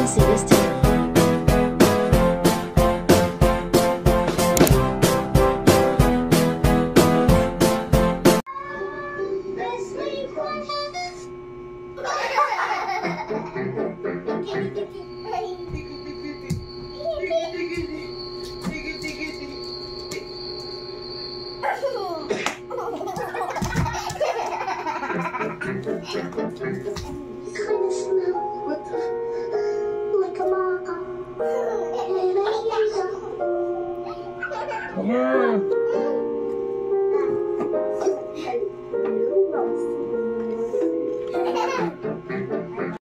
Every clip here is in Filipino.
and see this too.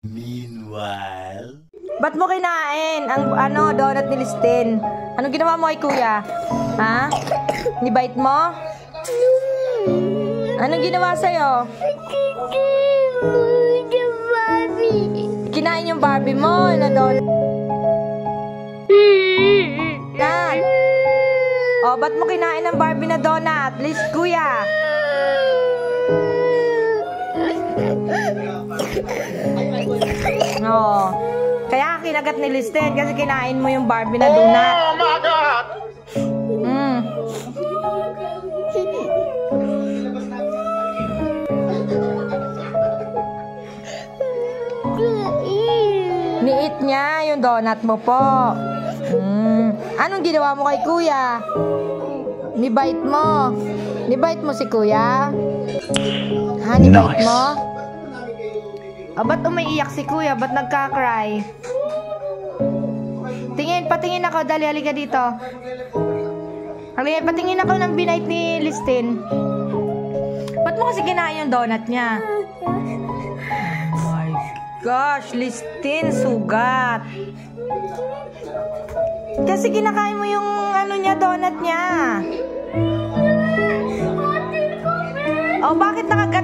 Meanwhile, ba't mo kinain ang donut ni Listin? Anong ginawa mo kay kuya? Ha? Nibite mo? Anong ginawa sa'yo? Kinain yung Barbie mo na donut. Oh, ba't mo kinain ang Barbie na donut? Kuya. Oh. Kaya kinagat ni Listin kasi kinain mo yung Barbie na donut. oh my God! Niit niya yung donut mo po. Anong ginawa mo kay kuya? Nibite mo. Nibite mo si kuya? Ha, nibite mo? Oh, ba't umiiyak si kuya? Ba't nagka-cry? Patingin ako. Dali, halika dito. Halika, patingin ako ng binite ni Listin. Ba't mo kasi kinain yung donut niya? My gosh, Listin, sugat. Kasi kinakain mo yung donut niya. Oh, bakit nakagat